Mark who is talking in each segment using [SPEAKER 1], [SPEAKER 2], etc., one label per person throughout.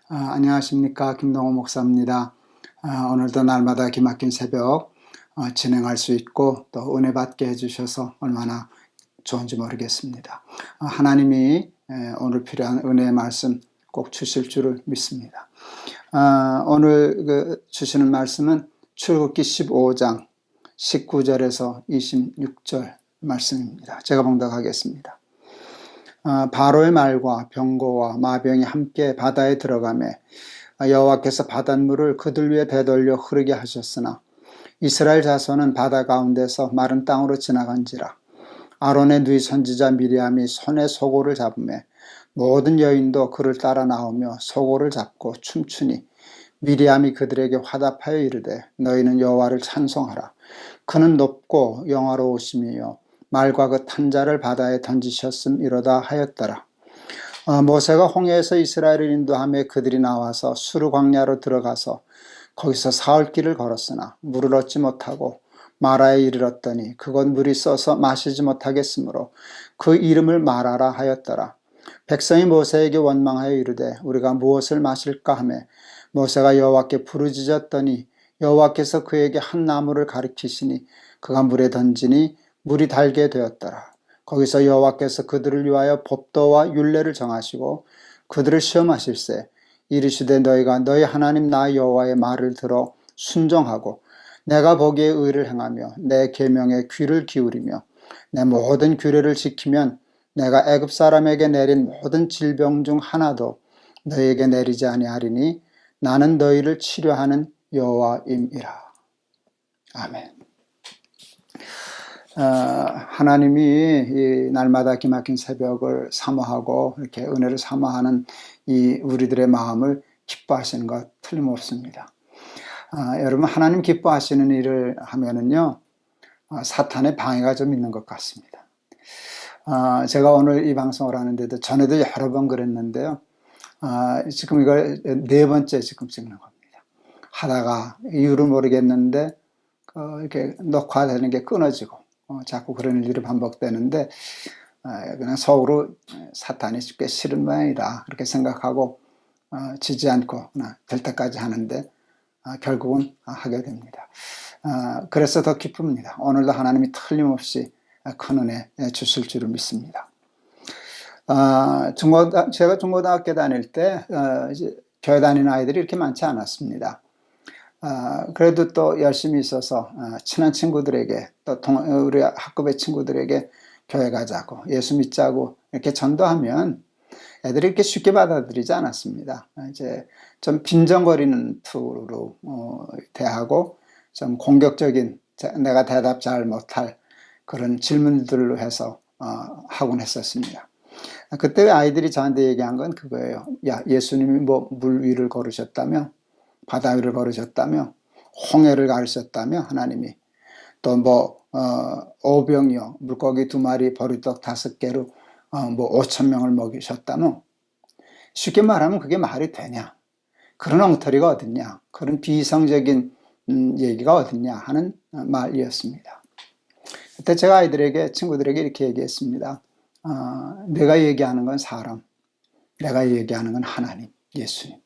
[SPEAKER 1] 안녕하십니까. 김동호 목사입니다. 오늘도 날마다 기막힌 새벽 진행할 수 있고 또 은혜 받게 해주셔서 얼마나 좋은지 모르겠습니다. 하나님이 오늘 필요한 은혜의 말씀 꼭 주실 줄을 믿습니다. 오늘 주시는 말씀은 출애굽기 15장 19절에서 26절 말씀입니다. 제가 봉독하겠습니다. 바로의 말과 병거와 마병이 함께 바다에 들어가매 여호와께서 바닷물을 그들 위에 되돌려 흐르게 하셨으나 이스라엘 자손은 바다 가운데서 마른 땅으로 지나간지라. 아론의 누이 선지자 미리암이 손에 소고를 잡으매 모든 여인도 그를 따라 나오며 소고를 잡고 춤추니 미리암이 그들에게 화답하여 이르되 너희는 여호와를 찬송하라. 그는 높고 영화로우심이요 말과 그 탄자를 바다에 던지셨음이로다 하였더라. 모세가 홍해에서 이스라엘을 인도하며 그들이 나와서 수르 광야로 들어가서 거기서 사흘 길을 걸었으나 물을 얻지 못하고 마라에 이르렀더니 그곳 물이 써서 마시지 못하겠으므로 그 이름을 마라라 하였더라. 백성이 모세에게 원망하여 이르되 우리가 무엇을 마실까 하며 모세가 여호와께 부르짖었더니 여호와께서 그에게 한 나무를 가리키시니 그가 물에 던지니 물이 달게 되었더라. 거기서 여호와께서 그들을 위하여 법도와 율례를 정하시고 그들을 시험하실세 이르시되 너희가 너희 하나님 나 여호와의 말을 들어 순종하고 내가 보기에 의를 행하며 내 계명에 귀를 기울이며 내 모든 규례를 지키면 내가 애굽 사람에게 내린 모든 질병 중 하나도 너희에게 내리지 아니하리니 나는 너희를 치료하는 여호와임이라. 아멘. 하나님이 이 날마다 기막힌 새벽을 사모하고 이렇게 은혜를 사모하는 이 우리들의 마음을 기뻐하시는 것 틀림없습니다. 여러분, 하나님 기뻐하시는 일을 하면은요, 사탄의 방해가 좀 있는 것 같습니다. 제가 오늘 이 방송을 하는데도 전에도 여러 번 그랬는데요. 지금 이걸 네 번째 지금 찍는 겁니다. 하다가 이유를 모르겠는데 이렇게 녹화되는 게 끊어지고 자꾸 그런 일이 반복되는데 그냥 속으로 사탄이 꽤 싫은 모양이다 그렇게 생각하고 지지 않고 될 때까지 하는데 결국은 하게 됩니다. 그래서 더 기쁩니다. 오늘도 하나님이 틀림없이 큰 은혜 주실 줄을 믿습니다. 제가 중고등학교 다닐 때 이제 교회 다니는 아이들이 이렇게 많지 않았습니다. 그래도 또 열심히 있어서 친한 친구들에게 또 우리 학급의 친구들에게 교회 가자고 예수 믿자고 이렇게 전도하면 애들이 이렇게 쉽게 받아들이지 않았습니다. 이제 좀 빈정거리는 투로 대하고 좀 공격적인 내가 대답 잘 못할 그런 질문들로 해서 하곤 했었습니다. 그때 아이들이 저한테 얘기한 건 그거예요. 야, 예수님이 뭐 물 위를 걸으셨다며 바다 위를 걸으셨다며 홍해를 가르셨다며 하나님이 또 뭐 오병이요 물고기 2마리 보리떡 5개로 뭐 5,000명을 먹이셨다며 쉽게 말하면 그게 말이 되냐 그런 엉터리가 어딨냐 그런 비이성적인 얘기가 어딨냐 하는 말이었습니다. 그때 제가 아이들에게 친구들에게 이렇게 얘기했습니다. 내가 얘기하는 건 사람, 내가 얘기하는 건 하나님, 예수님.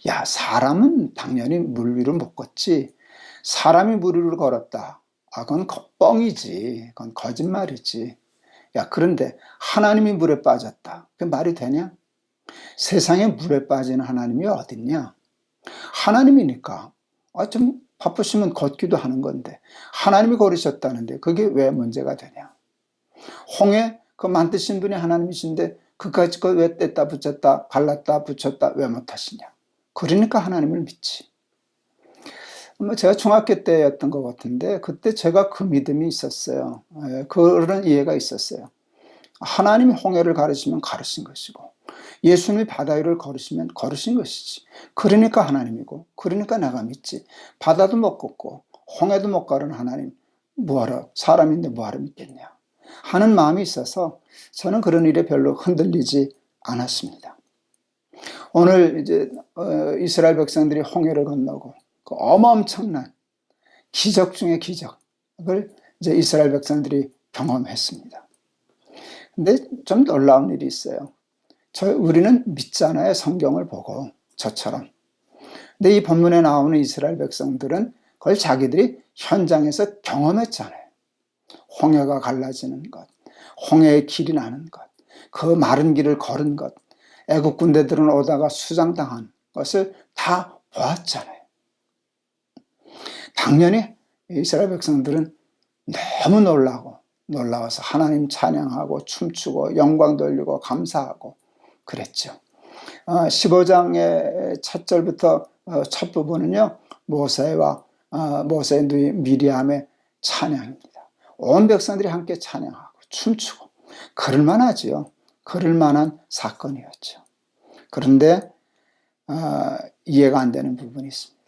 [SPEAKER 1] 야, 사람은 당연히 물 위를 못 걷지. 사람이 물 위를 걸었다. 그건 뻥이지. 그건 거짓말이지. 야, 그런데 하나님이 물에 빠졌다. 그게 말이 되냐? 세상에 물에 빠지는 하나님이 어딨냐? 하나님이니까. 좀 바쁘시면 걷기도 하는 건데 하나님이 걸으셨다는데 그게 왜 문제가 되냐? 홍해 그 만드신 분이 하나님이신데 그까짓 거 왜 뗐다 붙였다 갈랐다 붙였다 왜 못하시냐? 그러니까 하나님을 믿지. 제가 중학교 때였던 것 같은데 그때 제가 그 믿음이 있었어요. 그런 이해가 있었어요. 하나님이 홍해를 가르시면 가르신 것이고 예수님이 바다 위를 걸으시면 걸으신 것이지. 그러니까 하나님이고 그러니까 내가 믿지. 바다도 못 걷고 홍해도 못 가른 하나님 뭐하러 사람인데 뭐하러 믿겠냐 하는 마음이 있어서 저는 그런 일에 별로 흔들리지 않았습니다. 오늘 이제 이스라엘 백성들이 홍해를 건너고 그 어마어마한 기적 중의 기적을 이제 이스라엘 백성들이 경험했습니다. 근데 좀 놀라운 일이 있어요. 우리는 믿잖아요, 성경을 보고. 저처럼. 근데 이 본문에 나오는 이스라엘 백성들은 그걸 자기들이 현장에서 경험했잖아요. 홍해가 갈라지는 것, 홍해의 길이 나는 것, 그 마른 길을 걸은 것, 애국 군대들은 오다가 수장당한 것을 다 보았잖아요. 당연히 이스라엘 백성들은 너무 놀라워서 하나님 찬양하고 춤추고 영광 돌리고 감사하고 그랬죠. 15장의 첫 절부터 첫 부분은요, 모세의 누이 미리암의 찬양입니다. 온 백성들이 함께 찬양하고 춤추고 그럴만하지요. 그럴만한 사건이었죠. 그런데 이해가 안 되는 부분이 있습니다.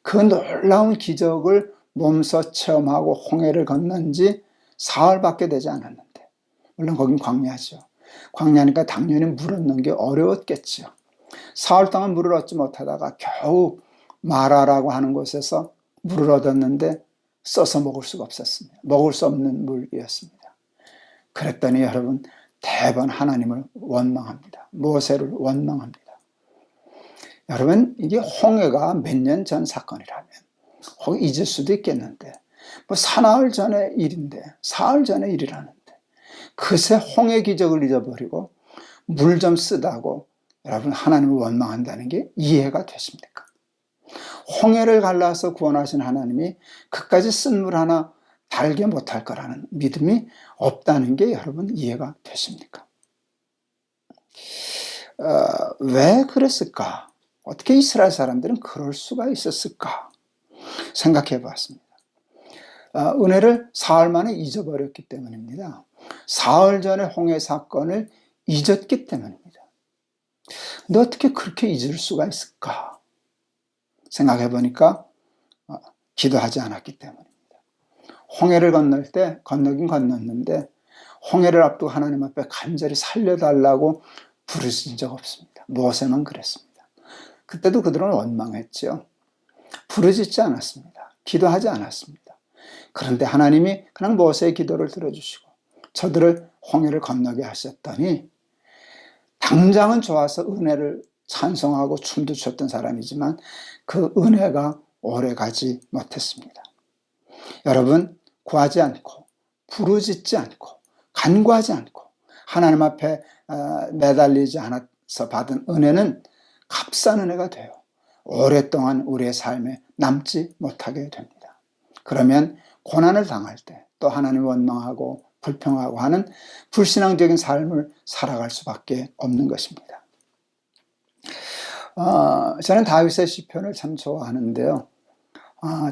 [SPEAKER 1] 그 놀라운 기적을 몸소 체험하고 홍해를 건넌 지 사흘밖에 되지 않았는데, 물론 거긴 광야죠. 광야니까 당연히 물을 얻는 게 어려웠겠죠. 사흘 동안 물을 얻지 못하다가 겨우 마라라고 하는 곳에서 물을 얻었는데 써서 먹을 수가 없었습니다. 먹을 수 없는 물이었습니다. 그랬더니 여러분, 대번 하나님을 원망합니다. 모세를 원망합니다. 여러분, 이게 홍해가 몇 년 전 사건이라면 혹 잊을 수도 있겠는데, 뭐 사나흘 전의 일인데, 사흘 전의 일이라는데 그새 홍해 기적을 잊어버리고 물 좀 쓰다고 여러분 하나님을 원망한다는 게 이해가 되십니까? 홍해를 갈라서 구원하신 하나님이 그까지 쓴 물 하나 달게 못할 거라는 믿음이 없다는 게 여러분 이해가 되십니까? 왜 그랬을까? 어떻게 이스라엘 사람들은 그럴 수가 있었을까? 생각해 보았습니다. 은혜를 사흘 만에 잊어버렸기 때문입니다. 사흘 전에 홍해 사건을 잊었기 때문입니다. 근데 어떻게 그렇게 잊을 수가 있을까? 생각해 보니까 기도하지 않았기 때문입니다. 홍해를 건널 때 건너긴 건넜는데 홍해를 앞두고 하나님 앞에 간절히 살려달라고 부르신 적 없습니다. 모세만 그랬습니다. 그때도 그들은 원망했죠. 부르짖지 않았습니다. 기도하지 않았습니다. 그런데 하나님이 그냥 모세의 기도를 들어주시고 저들을 홍해를 건너게 하셨더니, 당장은 좋아서 은혜를 찬송하고 춤도 췄던 사람이지만 그 은혜가 오래가지 못했습니다. 여러분, 구하지 않고 부르짖지 않고 간구하지 않고 하나님 앞에 매달리지 않아서 받은 은혜는 값싼 은혜가 돼요. 오랫동안 우리의 삶에 남지 못하게 됩니다. 그러면 고난을 당할 때 또 하나님 원망하고 불평하고 하는 불신앙적인 삶을 살아갈 수밖에 없는 것입니다. 저는 다윗의 시편을 참 좋아하는데요.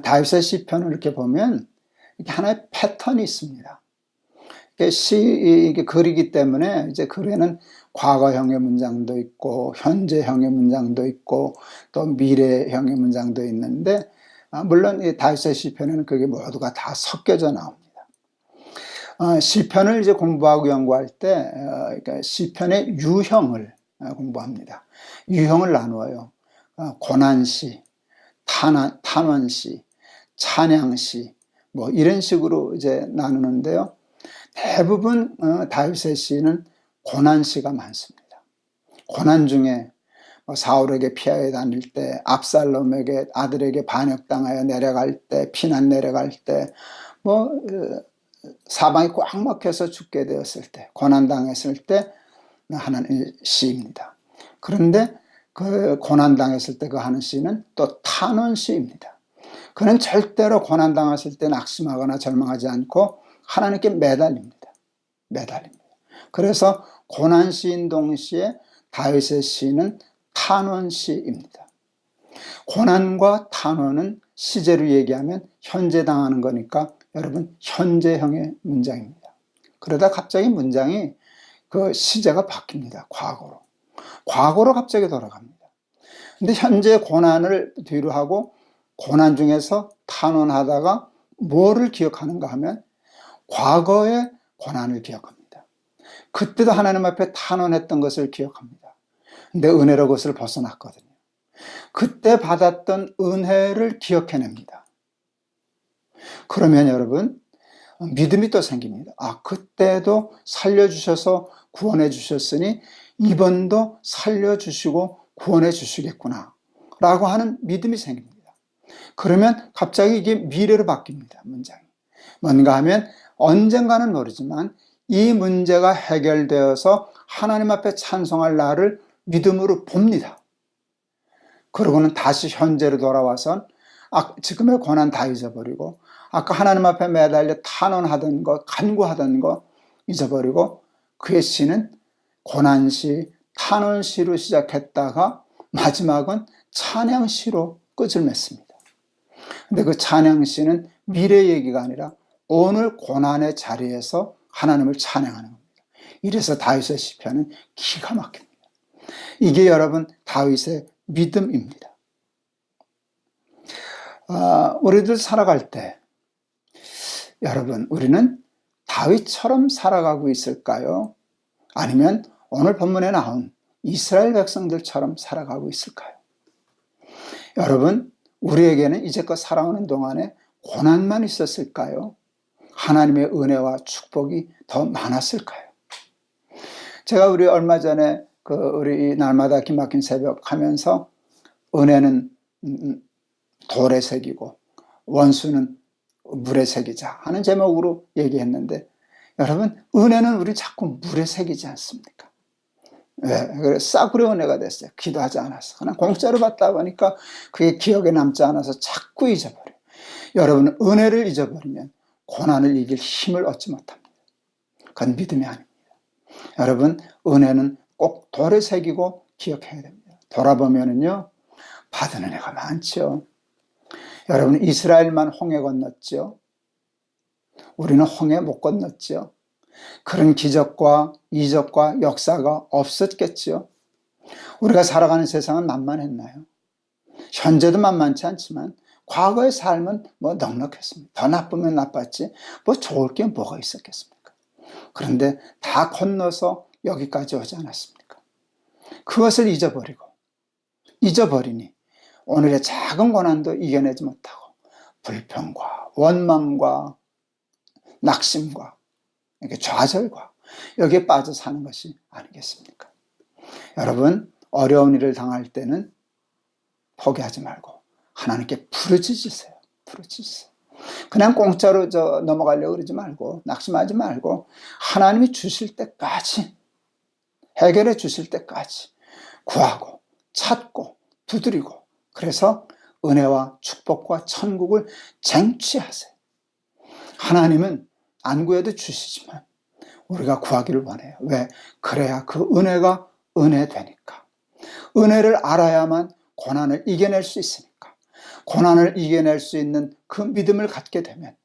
[SPEAKER 1] 다윗의 시편을 이렇게 보면 이게 하나의 패턴이 있습니다. 이게 글이기 때문에 이제 글에는 과거형의 문장도 있고 현재형의 문장도 있고 또 미래형의 문장도 있는데, 물론 이 다윗의 시편에는 그게 모두가 다 섞여져 나옵니다. 시편을 이제 공부하고 연구할 때 그러니까 시편의 유형을 공부합니다. 유형을 나누어요. 고난시, 탄원시, 찬양시, 뭐 이런 식으로 이제 나누는데요. 대부분 다윗의 시는 고난시가 많습니다. 고난 중에 사울에게 피하여 다닐 때, 압살롬에게 아들에게 반역당하여 내려갈 때, 피난 내려갈 때, 사방이 꽉 막혀서 죽게 되었을 때, 고난당했을 때 하는 시입니다. 그런데 그 고난당했을 때 그 하는 시는 또 탄원시입니다. 그는 절대로 고난당했을 때 낙심하거나 절망하지 않고 하나님께 매달립니다. 그래서 고난시인 동시에 다윗의 시는 탄원시입니다. 고난과 탄원은 시제로 얘기하면 현재 당하는 거니까 여러분 현재형의 문장입니다. 그러다 갑자기 문장이 그 시제가 바뀝니다. 과거로 갑자기 돌아갑니다. 근데 현재 고난을 뒤로 하고 고난 중에서 탄원하다가 뭐를 기억하는가 하면 과거의 고난을 기억합니다. 그때도 하나님 앞에 탄원했던 것을 기억합니다. 근데 은혜로 그것을 벗어났거든요. 그때 받았던 은혜를 기억해냅니다. 그러면 여러분 믿음이 또 생깁니다. 그때도 살려주셔서 구원해 주셨으니 이번도 살려주시고 구원해 주시겠구나 라고 하는 믿음이 생깁니다. 그러면 갑자기 이게 미래로 바뀝니다. 문장이 뭔가 하면 언젠가는 모르지만 이 문제가 해결되어서 하나님 앞에 찬송할 날을 믿음으로 봅니다. 그러고는 다시 현재로 돌아와서 지금의 고난 다 잊어버리고 아까 하나님 앞에 매달려 탄원하던 것, 간구하던 것 잊어버리고 그의 시는 고난시, 탄원시로 시작했다가 마지막은 찬양시로 끝을 맺습니다. 근데 그 찬양시는 미래 얘기가 아니라 오늘 고난의 자리에서 하나님을 찬양하는 겁니다. 이래서 다윗의 시편은 기가 막힙니다. 이게 여러분 다윗의 믿음입니다. 우리들 살아갈 때 여러분 우리는 다윗처럼 살아가고 있을까요? 아니면 오늘 본문에 나온 이스라엘 백성들처럼 살아가고 있을까요? 여러분 우리에게는 이제껏 살아오는 동안에 고난만 있었을까요? 하나님의 은혜와 축복이 더 많았을까요? 제가 우리 얼마 전에 우리 날마다 기막힌 새벽 하면서 은혜는 돌에 새기고 원수는 물에 새기자 하는 제목으로 얘기했는데 여러분 은혜는 우리 자꾸 물에 새기지 않습니까? 왜? 그래 싸구려 은혜가 됐어요. 기도하지 않아서 그냥 공짜로 받다 보니까 그게 기억에 남지 않아서 자꾸 잊어버려요. 여러분 은혜를 잊어버리면 고난을 이길 힘을 얻지 못합니다. 그건 믿음이 아닙니다. 여러분 은혜는 꼭 돌에 새기고 기억해야 됩니다. 돌아보면은요 받은 은혜가 많죠. 여러분 이스라엘만 홍해 건넜죠. 우리는 홍해 못 건넜죠. 그런 기적과 이적과 역사가 없었겠죠. 우리가 살아가는 세상은 만만했나요? 현재도 만만치 않지만 과거의 삶은 넉넉했습니다. 더 나쁘면 나빴지 뭐 좋을 게 뭐가 있었겠습니까? 그런데 다 건너서 여기까지 오지 않았습니까? 그것을 잊어버리니 오늘의 작은 고난도 이겨내지 못하고 불평과 원망과 낙심과 이렇게 좌절과 여기에 빠져 사는 것이 아니겠습니까? 여러분 어려운 일을 당할 때는 포기하지 말고 하나님께 부르짖으세요. 그냥 공짜로 넘어가려고 그러지 말고 낙심하지 말고 하나님이 주실 때까지 해결해 주실 때까지 구하고 찾고 두드리고 그래서 은혜와 축복과 천국을 쟁취하세요. 하나님은 안 구해도 주시지만 우리가 구하기를 원해요. 왜? 그래야 그 은혜가 은혜되니까. 은혜를 알아야만 고난을 이겨낼 수 있으니까. 고난을 이겨낼 수 있는 그 믿음을 갖게 되면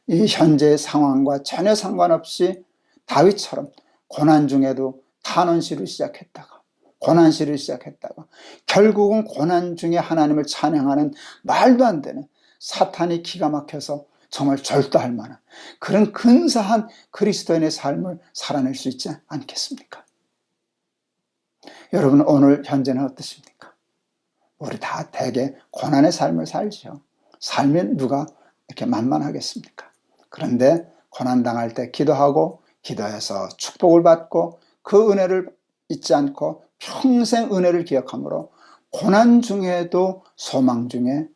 [SPEAKER 1] 이 현재의 상황과 전혀 상관없이 다윗처럼 고난 중에도 탄원시를 시작했다가 고난시를 시작했다가 결국은 고난 중에 하나님을 찬양하는 말도 안 되는 사탄이 기가 막혀서 정말 절도할 만한 그런 근사한 그리스도인의 삶을 살아낼 수 있지 않겠습니까? 여러분 오늘 현재는 어떠십니까? 우리 다 대개 고난의 삶을 살죠. 살면 누가 이렇게 만만하겠습니까? 그런데 고난당할 때 기도하고 기도해서 축복을 받고 그 은혜를 잊지 않고 평생 은혜를 기억함으로 고난 중에도 소망 중에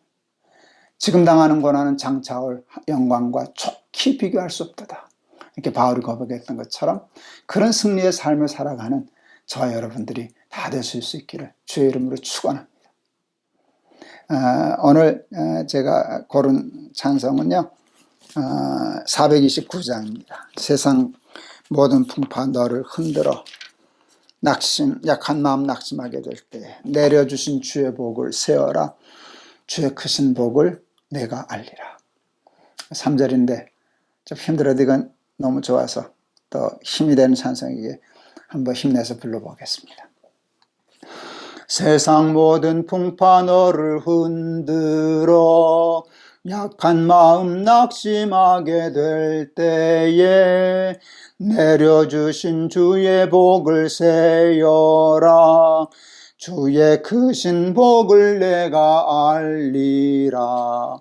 [SPEAKER 1] 지금 당하는 고난은 장차올 영광과 좋게 비교할 수 없다. 이렇게 바울이 고백했던 것처럼 그런 승리의 삶을 살아가는 저와 여러분들이 다 되실 수 있기를 주의 이름으로 축원합니다. 오늘 제가 고른 찬송은요 429장입니다. 세상 모든 풍파 너를 흔들어 약한 마음 낙심하게 될 때 내려주신 주의 복을 세어라. 주의 크신 복을 내가 알리라. 3절인데 좀 힘들어도 이건 너무 좋아서 또 힘이 되는 찬송이기에 한번 힘내서 불러보겠습니다. 세상 모든 풍파 너를 흔들어 약한 마음 낙심하게 될 때에 내려주신 주의 복을 세어라. 주의 크신 복을 내가 알리라.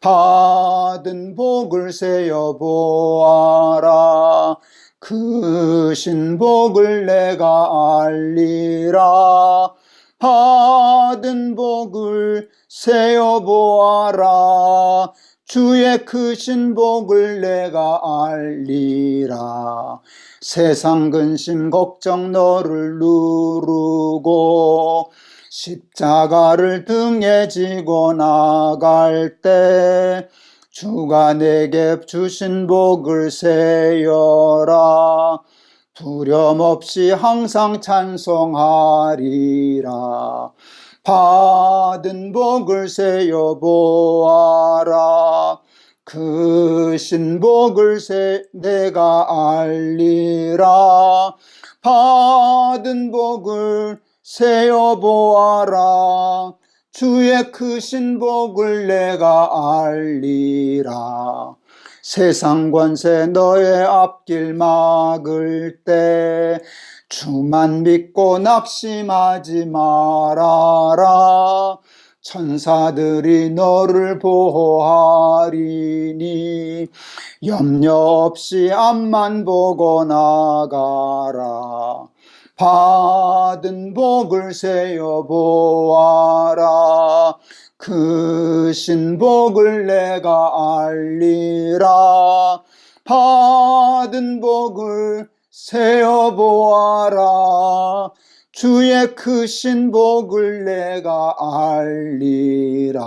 [SPEAKER 1] 받은 복을 세어 보아라. 크신 복을 내가 알리라. 받은 복을 세어보아라. 주의 크신 복을 내가 알리라. 세상 근심 걱정 너를 누르고 십자가를 등에 지고 나갈 때 주가 내게 주신 복을 세어라. 두려움 없이 항상 찬송하리라. 받은 복을 세어보아라. 크신 복을 내가 알리라. 받은 복을 세어보아라. 주의 크신 복을 내가 알리라. 세상 권세 너의 앞길 막을 때 주만 믿고 낙심하지 말아라. 천사들이 너를 보호하리니 염려 없이 앞만 보고 나가라. 받은 복을 세어보아라. 크신 복을 내가 알리라. 받은 복을 세어보아라. 주의 크신 복을 내가 알리라.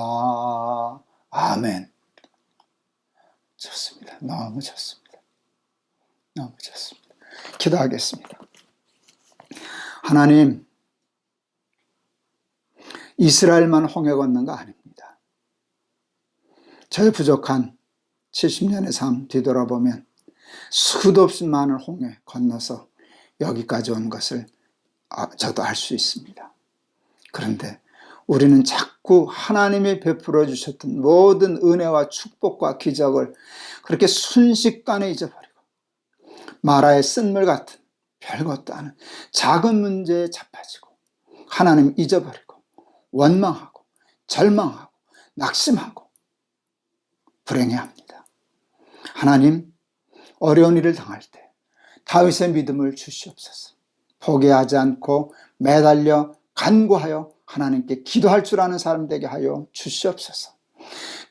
[SPEAKER 1] 아멘. 좋습니다. 너무 좋습니다. 너무 좋습니다. 기도하겠습니다. 하나님, 이스라엘만 홍해 건넌 거 아닙니다. 저의 부족한 70년의 삶 뒤돌아보면 수도 없이 많은 홍해 건너서 여기까지 온 것을 저도 알 수 있습니다. 그런데 우리는 자꾸 하나님이 베풀어 주셨던 모든 은혜와 축복과 기적을 그렇게 순식간에 잊어버리고 마라의 쓴물 같은 별것도 아닌 작은 문제에 자빠지고 하나님 잊어버리고 원망하고 절망하고 낙심하고 불행해합니다. 하나님, 어려운 일을 당할 때 다윗의 믿음을 주시옵소서. 포기하지 않고 매달려 간구하여 하나님께 기도할 줄 아는 사람 되게 하여 주시옵소서.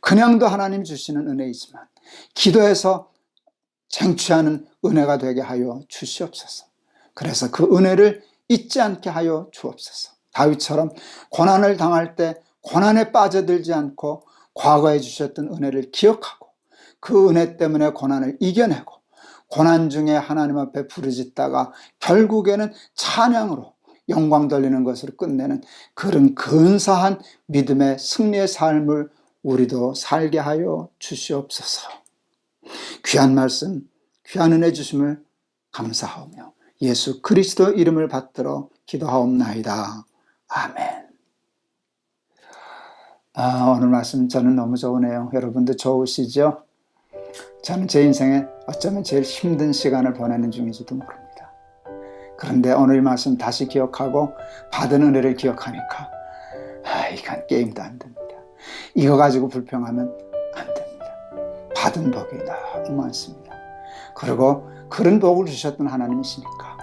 [SPEAKER 1] 그냥도 하나님 주시는 은혜이지만 기도해서 쟁취하는 은혜가 되게 하여 주시옵소서. 그래서 그 은혜를 잊지 않게 하여 주옵소서. 다윗처럼 고난을 당할 때 고난에 빠져들지 않고 과거에 주셨던 은혜를 기억하고 그 은혜 때문에 고난을 이겨내고 고난 중에 하나님 앞에 부르짖다가 결국에는 찬양으로 영광 돌리는 것으로 끝내는 그런 근사한 믿음의 승리의 삶을 우리도 살게 하여 주시옵소서. 귀한 말씀, 귀한 은혜 주심을 감사하며 예수 그리스도 이름을 받들어 기도하옵나이다. 아멘. 오늘 말씀 저는 너무 좋으네요. 여러분도 좋으시죠? 저는 제 인생에 어쩌면 제일 힘든 시간을 보내는 중인지도 모릅니다. 그런데 오늘 말씀 다시 기억하고 받은 은혜를 기억하니까 이건 게임도 안 됩니다. 이거 가지고 불평하면 안 됩니다. 받은 복이 너무 많습니다. 그리고 그런 복을 주셨던 하나님이시니까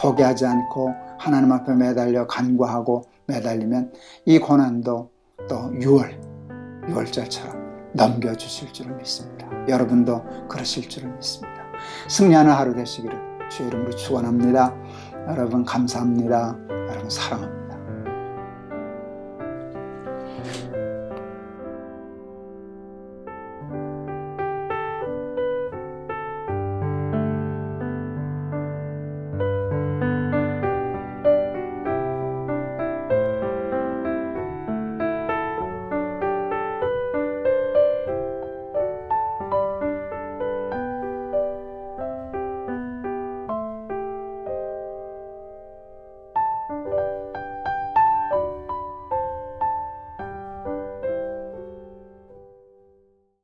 [SPEAKER 1] 포기하지 않고 하나님 앞에 매달려 간구하고 매달리면 이 고난도 또 6월절처럼 넘겨주실 줄을 믿습니다. 여러분도 그러실 줄을 믿습니다. 승리하는 하루 되시기를 주의 이름으로 축원합니다. 여러분 감사합니다. 여러분 사랑합니다.